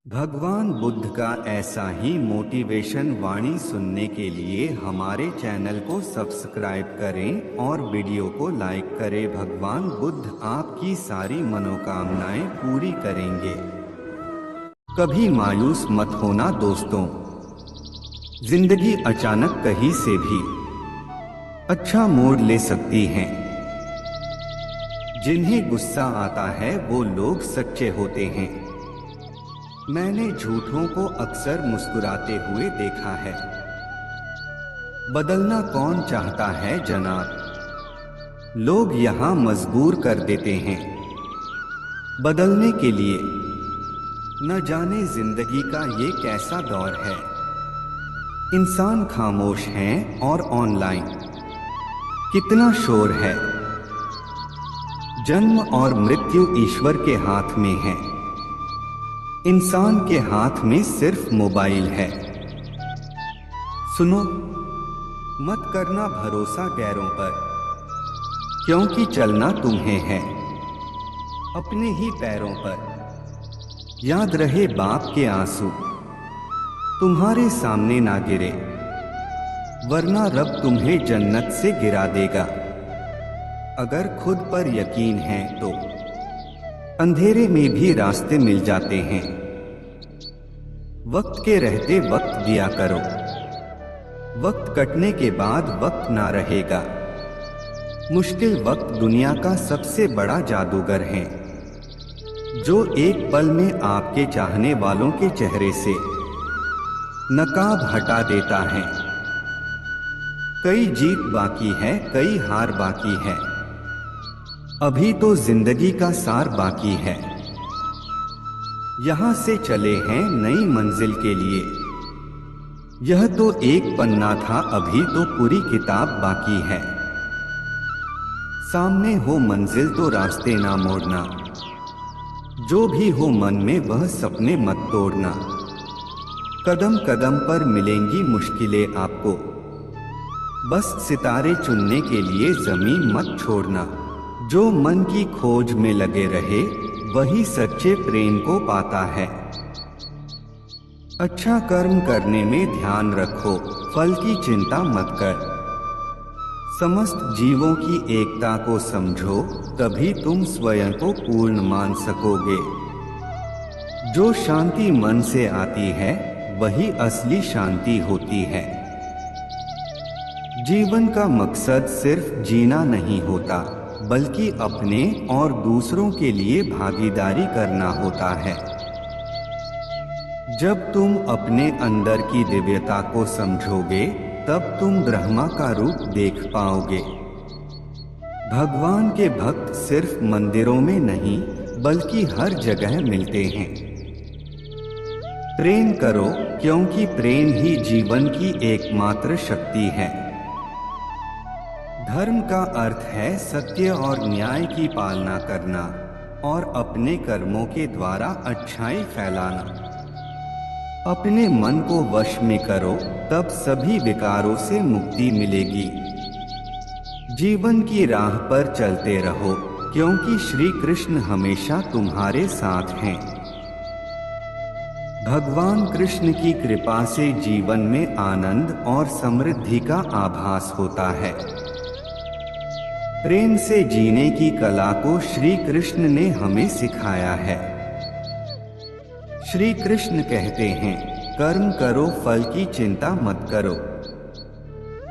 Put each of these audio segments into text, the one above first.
भगवान बुद्ध का ऐसा ही मोटिवेशन वाणी सुनने के लिए हमारे चैनल को सब्सक्राइब करें और वीडियो को लाइक करें। भगवान बुद्ध आपकी सारी मनोकामनाएं पूरी करेंगे। कभी मायूस मत होना दोस्तों, जिंदगी अचानक कहीं से भी अच्छा मोड़ ले सकती है। जिन्हें गुस्सा आता है वो लोग सच्चे होते हैं। मैंने झूठों को अक्सर मुस्कुराते हुए देखा है। बदलना कौन चाहता है जनाब, लोग यहाँ मजबूर कर देते हैं बदलने के लिए। न जाने जिंदगी का ये कैसा दौर है, इंसान खामोश हैं और ऑनलाइन कितना शोर है। जन्म और मृत्यु ईश्वर के हाथ में है, इंसान के हाथ में सिर्फ मोबाइल है। सुनो, मत करना भरोसा गैरों पर, क्योंकि चलना तुम्हें है अपने ही पैरों पर। याद रहे बाप के आंसू तुम्हारे सामने ना गिरे, वरना रब तुम्हें जन्नत से गिरा देगा। अगर खुद पर यकीन है तो अंधेरे में भी रास्ते मिल जाते हैं। वक्त के रहते वक्त दिया करो, वक्त कटने के बाद वक्त ना रहेगा। मुश्किल वक्त दुनिया का सबसे बड़ा जादूगर है, जो एक पल में आपके चाहने वालों के चेहरे से नकाब हटा देता है। कई जीत बाकी है, कई हार बाकी है, अभी तो जिंदगी का सार बाकी है। यहां से चले हैं नई मंजिल के लिए, यह तो एक पन्ना था, अभी तो पूरी किताब बाकी है। सामने हो मंजिल तो रास्ते ना मोड़ना, जो भी हो मन में वह सपने मत तोड़ना। कदम कदम पर मिलेंगी मुश्किलें आपको, बस सितारे चुनने के लिए जमीन मत छोड़ना। जो मन की खोज में लगे रहे वही सच्चे प्रेम को पाता है। अच्छा कर्म करने में ध्यान रखो, फल की चिंता मत कर। समस्त जीवों की एकता को समझो, तभी तुम स्वयं को पूर्ण मान सकोगे। जो शांति मन से आती है वही असली शांति होती है। जीवन का मकसद सिर्फ जीना नहीं होता, बल्कि अपने और दूसरों के लिए भागीदारी करना होता है। जब तुम अपने अंदर की दिव्यता को समझोगे, तब तुम ब्रह्मा का रूप देख पाओगे। भगवान के भक्त सिर्फ मंदिरों में नहीं, बल्कि हर जगह मिलते हैं। प्रेम करो, क्योंकि प्रेम ही जीवन की एकमात्र शक्ति है। धर्म का अर्थ है सत्य और न्याय की पालना करना और अपने कर्मों के द्वारा अच्छाई फैलाना। अपने मन को वश में करो, तब सभी विकारों से मुक्ति मिलेगी। जीवन की राह पर चलते रहो, क्योंकि श्री कृष्ण हमेशा तुम्हारे साथ हैं। भगवान कृष्ण की कृपा से जीवन में आनंद और समृद्धि का आभास होता है। प्रेम से जीने की कला को श्री कृष्ण ने हमें सिखाया है। श्री कृष्ण कहते हैं, कर्म करो, फल की चिंता मत करो।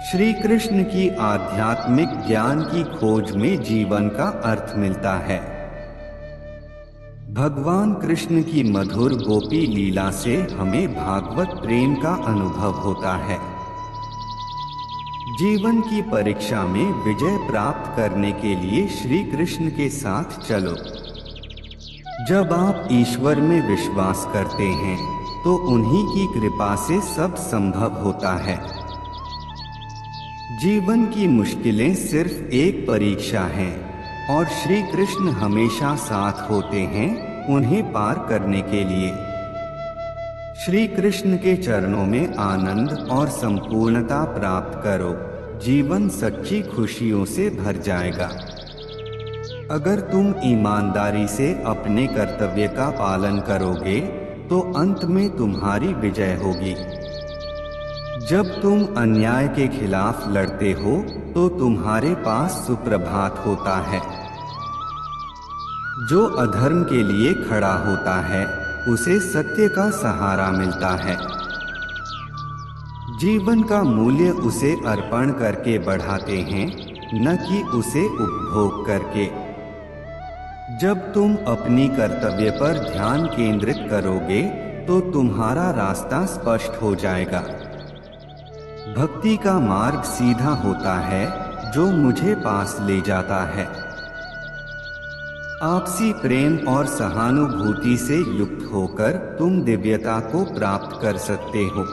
श्री कृष्ण की आध्यात्मिक ज्ञान की खोज में जीवन का अर्थ मिलता है। भगवान कृष्ण की मधुर गोपी लीला से हमें भागवत प्रेम का अनुभव होता है। जीवन की परीक्षा में विजय प्राप्त करने के लिए श्री कृष्ण के साथ चलो। जब आप ईश्वर में विश्वास करते हैं, तो उन्हीं की कृपा से सब संभव होता है। जीवन की मुश्किलें सिर्फ एक परीक्षा है, और श्री कृष्ण हमेशा साथ होते हैं उन्हें पार करने के लिए। श्री कृष्ण के चरणों में आनंद और संपूर्णता प्राप्त करो, जीवन सच्ची खुशियों से भर जाएगा। अगर तुम ईमानदारी से अपने कर्तव्य का पालन करोगे, तो अंत में तुम्हारी विजय होगी। जब तुम अन्याय के खिलाफ लड़ते हो तो तुम्हारे पास सुप्रभात होता है। जो अधर्म के लिए खड़ा होता है उसे सत्य का सहारा मिलता है। जीवन का मूल्य उसे अर्पण करके बढ़ाते हैं, न कि उसे उपभोग करके। जब तुम अपनी कर्तव्य पर ध्यान केंद्रित करोगे तो तुम्हारा रास्ता स्पष्ट हो जाएगा। भक्ति का मार्ग सीधा होता है जो मुझे पास ले जाता है। आपसी प्रेम और सहानुभूति से युक्त होकर तुम दिव्यता को प्राप्त कर सकते हो।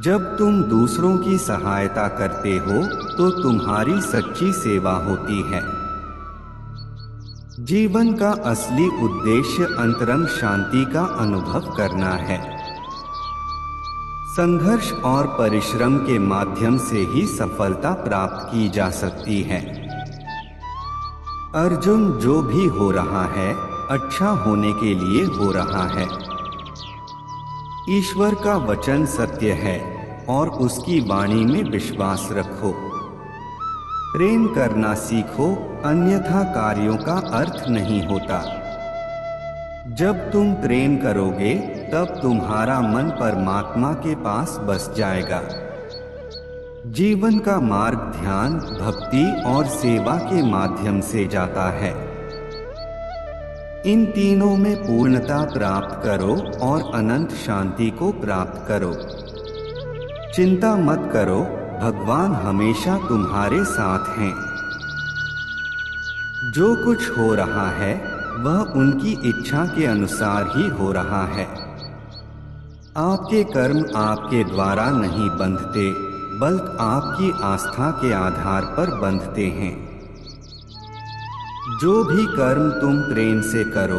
जब तुम दूसरों की सहायता करते हो तो तुम्हारी सच्ची सेवा होती है। जीवन का असली उद्देश्य अंतरंग शांति का अनुभव करना है। संघर्ष और परिश्रम के माध्यम से ही सफलता प्राप्त की जा सकती है। अर्जुन, जो भी हो रहा है अच्छा होने के लिए हो रहा है। ईश्वर का वचन सत्य है और उसकी वाणी में विश्वास रखो। प्रेम करना सीखो, अन्यथा कार्यों का अर्थ नहीं होता। जब तुम प्रेम करोगे तब तुम्हारा मन परमात्मा के पास बस जाएगा। जीवन का मार्ग ध्यान, भक्ति और सेवा के माध्यम से जाता है। इन तीनों में पूर्णता प्राप्त करो और अनंत शांति को प्राप्त करो। चिंता मत करो, भगवान हमेशा तुम्हारे साथ हैं। जो कुछ हो रहा है वह उनकी इच्छा के अनुसार ही हो रहा है। आपके कर्म आपके द्वारा नहीं बंधते, बल्कि आपकी आस्था के आधार पर बंधते हैं। जो भी कर्म तुम प्रेम से करो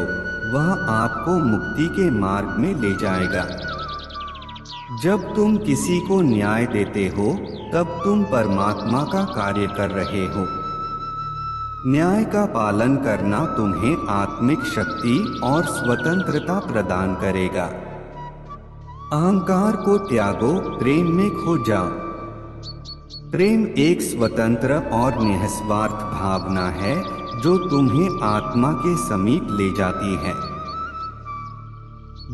वह आपको मुक्ति के मार्ग में ले जाएगा। जब तुम किसी को न्याय देते हो तब तुम परमात्मा का कार्य कर रहे हो। न्याय का पालन करना तुम्हें आत्मिक शक्ति और स्वतंत्रता प्रदान करेगा। अहंकार को त्यागो, प्रेम में खो जाओ। प्रेम एक स्वतंत्र और निस्वार्थ भावना है जो तुम्हें आत्मा के समीप ले जाती है।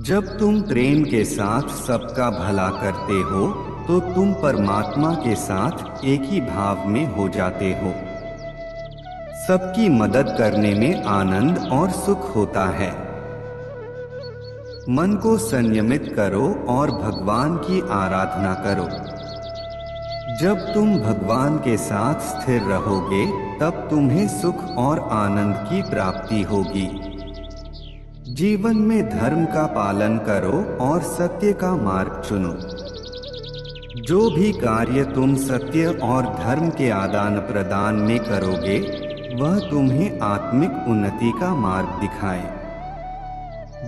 जब तुम प्रेम के साथ सबका भला करते हो तो तुम परमात्मा के साथ एक ही भाव में हो जाते हो। सबकी मदद करने में आनंद और सुख होता है। मन को संयमित करो और भगवान की आराधना करो। जब तुम भगवान के साथ स्थिर रहोगे तब तुम्हें सुख और आनंद की प्राप्ति होगी। जीवन में धर्म का पालन करो और सत्य का मार्ग चुनो। जो भी कार्य तुम सत्य और धर्म के आदान प्रदान में करोगे वह तुम्हें आत्मिक उन्नति का मार्ग दिखाए।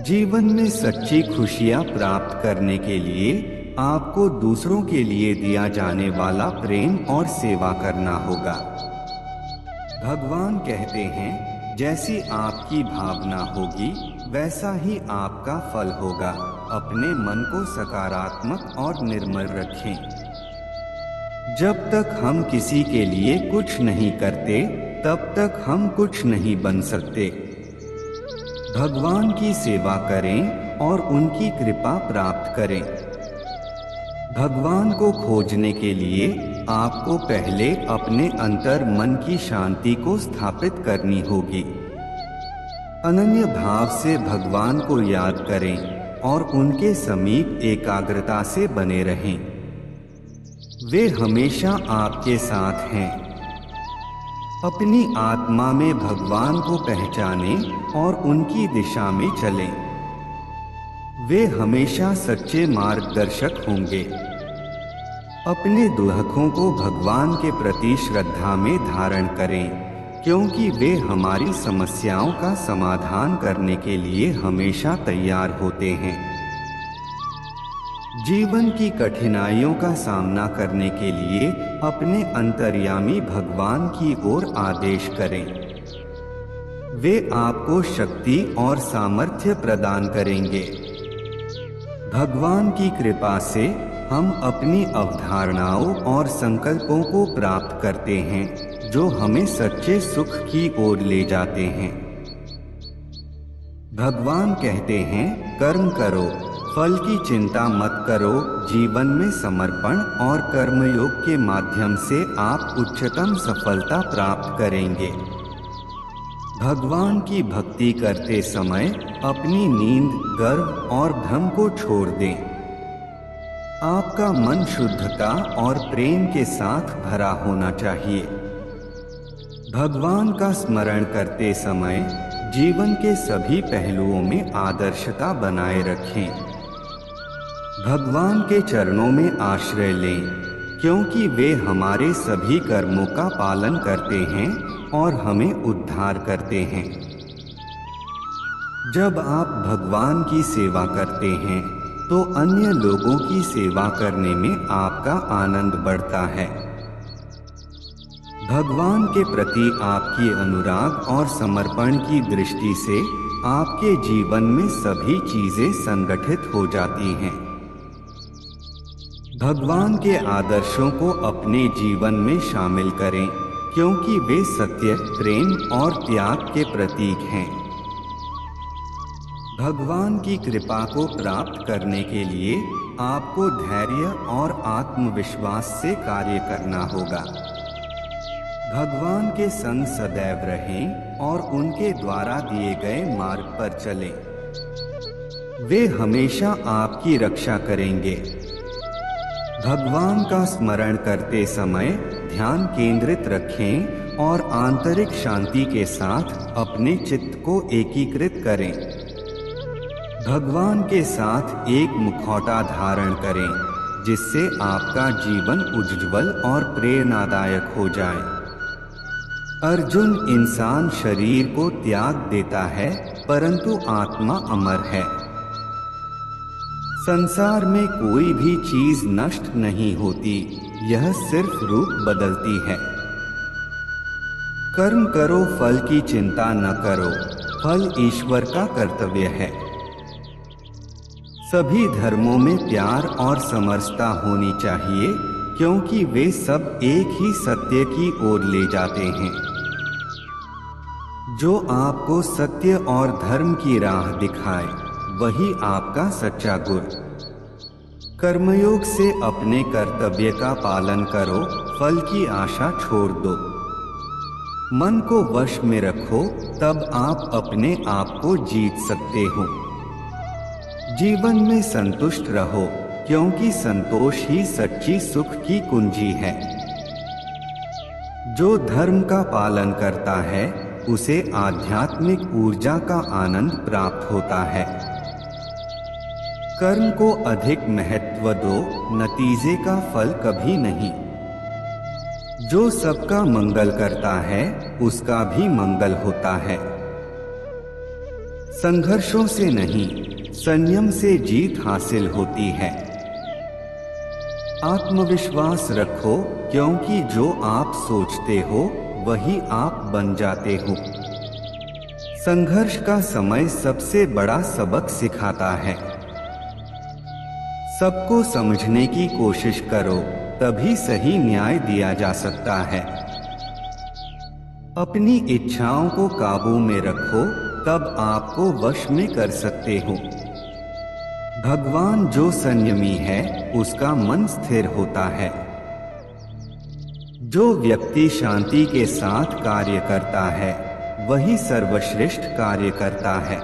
जीवन में सच्ची खुशियां प्राप्त करने के लिए आपको दूसरों के लिए दिया जाने वाला प्रेम और सेवा करना होगा। भगवान कहते हैं, जैसी आपकी भावना होगी वैसा ही आपका फल होगा। अपने मन को सकारात्मक और निर्मल रखें। जब तक हम किसी के लिए कुछ नहीं करते तब तक हम कुछ नहीं बन सकते। भगवान की सेवा करें और उनकी कृपा प्राप्त करें। भगवान को खोजने के लिए आपको पहले अपने अंतर मन की शांति को स्थापित करनी होगी। अनन्य भाव से भगवान को याद करें और उनके समीप एकाग्रता से बने रहें। वे हमेशा आपके साथ हैं। अपनी आत्मा में भगवान को पहचानें और उनकी दिशा में चलें। वे हमेशा सच्चे मार्गदर्शक होंगे। अपने दुल्हकों को भगवान के प्रति श्रद्धा में धारण करें, क्योंकि वे हमारी समस्याओं का समाधान करने के लिए हमेशा तैयार होते हैं। जीवन की कठिनाइयों का सामना करने के लिए अपने अंतर्यामी भगवान की ओर आदेश करें। वे आपको शक्ति और सामर्थ्य प्रदान करेंगे। भगवान की कृपा से हम अपनी अवधारणाओं और संकल्पों को प्राप्त करते हैं जो हमें सच्चे सुख की ओर ले जाते हैं। भगवान कहते हैं, कर्म करो, फल की चिंता मत करो। जीवन में समर्पण और कर्मयोग के माध्यम से आप उच्चतम सफलता प्राप्त करेंगे। भगवान की भक्ति करते समय अपनी नींद, गर्व और भ्रम को छोड़ दें। आपका मन शुद्धता और प्रेम के साथ भरा होना चाहिए। भगवान का स्मरण करते समय जीवन के सभी पहलुओं में आदर्शता बनाए रखें। भगवान के चरणों में आश्रय लें, क्योंकि वे हमारे सभी कर्मों का पालन करते हैं और हमें उद्धार करते हैं। जब आप भगवान की सेवा करते हैं तो अन्य लोगों की सेवा करने में आपका आनंद बढ़ता है। भगवान के प्रति आपकी अनुराग और समर्पण की दृष्टि से आपके जीवन में सभी चीजें संगठित हो जाती हैं। भगवान के आदर्शों को अपने जीवन में शामिल करें, क्योंकि वे सत्य, प्रेम और त्याग के प्रतीक हैं। भगवान की कृपा को प्राप्त करने के लिए आपको धैर्य और आत्मविश्वास से कार्य करना होगा। भगवान के संग सदैव रहें और उनके द्वारा दिए गए मार्ग पर चलें। वे हमेशा आपकी रक्षा करेंगे। भगवान का स्मरण करते समय ध्यान केंद्रित रखें और आंतरिक शांति के साथ अपने चित्त को एकीकृत करें। भगवान के साथ एक मुखौटा धारण करें, जिससे आपका जीवन उज्ज्वल और प्रेरणादायक हो जाए। अर्जुन, इंसान शरीर को त्याग देता है, परंतु आत्मा अमर है। संसार में कोई भी चीज नष्ट नहीं होती, यह सिर्फ रूप बदलती है। कर्म करो, फल की चिंता न करो, फल ईश्वर का कर्तव्य है। सभी धर्मों में प्यार और समरसता होनी चाहिए, क्योंकि वे सब एक ही सत्य की ओर ले जाते हैं। जो आपको सत्य और धर्म की राह दिखाए, वही आपका सच्चा गुरु। कर्मयोग से अपने कर्तव्य का पालन करो, फल की आशा छोड़ दो। मन को वश में रखो, तब आप अपने आप को जीत सकते हो। जीवन में संतुष्ट रहो, क्योंकि संतोष ही सच्ची सुख की कुंजी है। जो धर्म का पालन करता है, उसे आध्यात्मिक ऊर्जा का आनंद प्राप्त होता है। कर्म को अधिक महत्व दो, नतीजे का फल कभी नहीं। जो सबका मंगल करता है, उसका भी मंगल होता है। संघर्षों से नहीं, संयम से जीत हासिल होती है। आत्मविश्वास रखो, क्योंकि जो आप सोचते हो वही आप बन जाते हो। संघर्ष का समय सबसे बड़ा सबक सिखाता है। सबको समझने की कोशिश करो, तभी सही न्याय दिया जा सकता है। अपनी इच्छाओं को काबू में रखो, तब आपको वश में कर सकते हो। भगवान जो संयमी है, उसका मन स्थिर होता है। जो व्यक्ति शांति के साथ कार्य करता है, वही सर्वश्रेष्ठ कार्य करता है।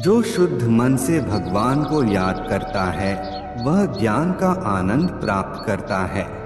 जो शुद्ध मन से भगवान को याद करता है, वह ज्ञान का आनंद प्राप्त करता है।